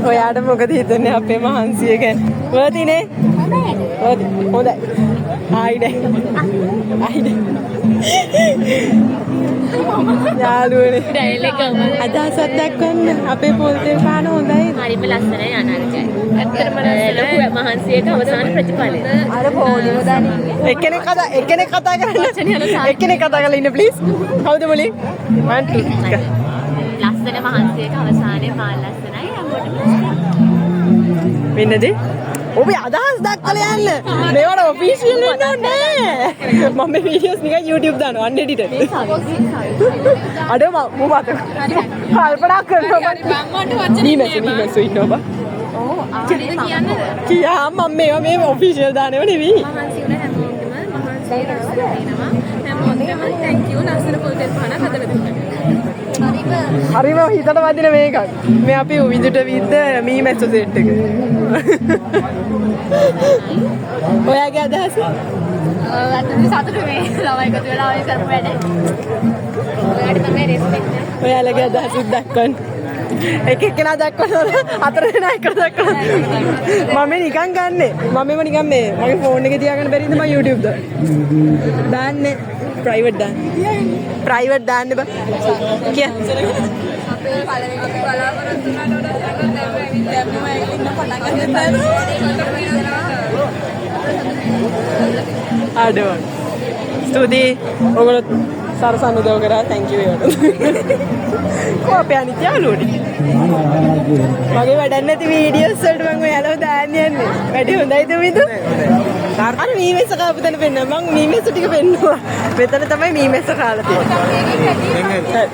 ඔයාට මොකද හිතන්නේ අපේ මහන්සිය ගැන? වර්තිනේ? හොඳයි. ආයිනේ. යාළුවනේ. අදහසක් දක්වන්න අපේ පොල් තෙල් පාන හොඳයි. හරිම ලස්සනයි අනර්ගයි. ඇත්තටම ලස්සන මහන්සියක අවසාන ප්‍රතිඵලය. අර පොලිම දාන්නේ. එක්කෙනෙක් කතා කරන්න. එක්කෙනෙක් කතා කරලා ඉන්න ප්ලීස්. කවුද මුලින්? 1 2 ලස්සන මහන්සියක අවසානයේ මාල් ලස්සනයි හැමෝටම. වෙන්නද? ඔබේ අදහස් දක්වලා යන්න. මේවට ඔෆිෂියල් වෙන්න ඕනේ. මම මේ වීඩියෝස් නිකන් YouTube දානවා අන්එඩිටඩ්. අඩ මොකද? කල්පනා කරනවා. මීමැසු ඉන්නවා බා. ඔව් ආයෙත් කියන්නද? කියා මම මේවා මේ ඔෆිෂියල් දානව නෙවෙයි. මහන්සි වුණ හැමෝටම මහන්සිය රස දෙනවා. හැමෝටම thank you ලස්සන පොල් තෙල් පාන හදලා දුන්නා. හරිම හිතට වදින මේකක්. මේ අපි විදුට විද්ද මීමැස්සු සෙට් එක. ඔයාගේ අදහස? අතන සතුටු මේ ළමයි එකතු වෙලා ඔය කරපු වැඩ. ඔයාලට තමයි රෙස්පෙක්ට්. ඔයාලගේ අදහස් දක්වන්න. එක එක්කෙනා දක්වනවා අතර දෙනා එක දක්වනවා. මම නිකන් ගන්නෙ. මමම නිකන් මේ මගේ ෆෝන් එකේ තියාගන්න බැරිද මම YouTube දාන්නේ. ප්‍රයිවට් දාන්න. ප්‍රයිවට් දාන්න බා. කිය. අපේ පළවෙනි බලාපොරොත්තු වුණාට දැන් ඇවිල්ලා අපි ඉන්න පටන් ගන්නවා. අඩෝ. ස්තුතියි. ඔයගොල්ලෝ සරසන්න උදව් කරා. thank you ඒවට. කො අපේ අනිත් යාළුවෝනේ. මගේ වැඩක් නැති වීඩියෝස් වලට මම ඔයාලව දාන්න යන්නේ. වැඩි හොඳයිද මිදු? අර මීමැස්ස කාපු තැන පෙන්න මම මීමැස්ස ටික පෙන්නුවා. මෙතන තමයි මීමැස්ස කාලා තියෙන්නේ.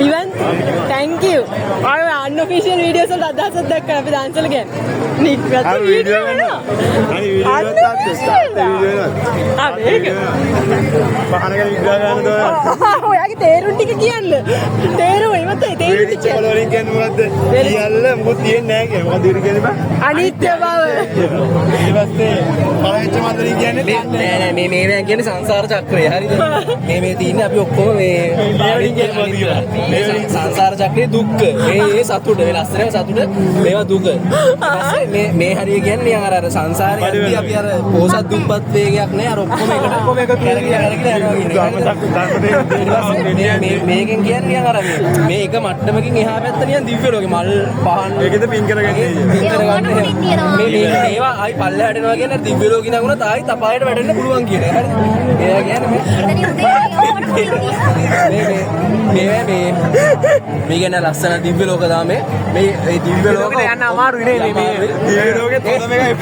ඉවන් thank you. අර අන්ऑෆිෂියල් වීඩියෝස් වලට අදහසක් දක්වන්න අපි දාන්සල කියන්නේ. නික්වත් වීඩියෝ වෙනවා. අනි වීඩියෝ තාත්ත ස්ටාර්ට් වීඩියෝ වෙනවා. ඒක. පහන ගැන විග්‍රහ කරන්න දෝ. ඔයාගේ තේරුම් ටික කියන්න. තේරුම ඉවතයි තේරුම් ටික. වල වලින් කියන්නේ මොකද්ද? සියල්ල මොකද තියෙන්නේ නැහැ කිය. මොකද ඉතින් කියන්නේ බා? අනිත්‍ය බව. පළවෙච්ච මන්දරින් කියන්නේ නෑ මේ කියන්නේ සංසාර චක්‍රය හරිද මේ තියෙන්නේ අපි ඔක්කොම මේ සංසාර චක්‍රයේ දුක්ඛ මේ සතුට මේ ලස්සන සතුට මේවා දුක මේ හරිය කියන්නේ අර සංසාරයේදී අපි අර පොසත් දුම්පත් වේගයක් නෑ අර ඔක්කොම එකට මේකෙන් කියන්නේ අර මේ එක මට්ටමකින් එහා පැත්ත නිකන් දිව්‍ය ලෝකෙ මල් පහන් ඒකද පින් කරගන්නේ මේ ඒවා ආයි පල්ලෙහාට යනවා කියන්නේ දිව්‍ය ලෝකෙ නගුණත් ආයි තපායට වැටෙන්න පුළුවන් කියන එක. හරිද? එයා කියන්නේ මේ කියන්නේ ලස්සන දිව්‍ය ලෝක දාමේ මේ දිව්‍ය ලෝක යන්න අමාරුයි නේ මේ දිව්‍ය ලෝකේ තොද මේක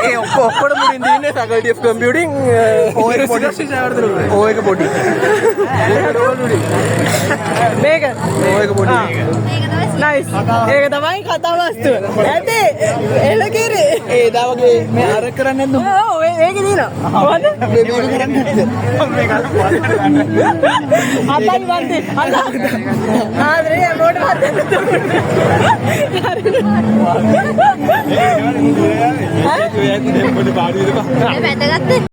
ඒ ඔක්කොම මුලින් දින්නේ faculty of computing ඔය පොඩි ඔය එක පොඩි මේක ඔය එක පොඩි නයිස් ඒක තමයි කතා වස්තුව ඇති එලකිරි ඒ දාවගේ මේ අර කරන්නේ නැද්ද ඔව් ඒක දිනවා මොකද මේ කරන්නේ නැද්ද මේක අතල් වන්දේ ආදරේ මොඩ වන්දේ හරි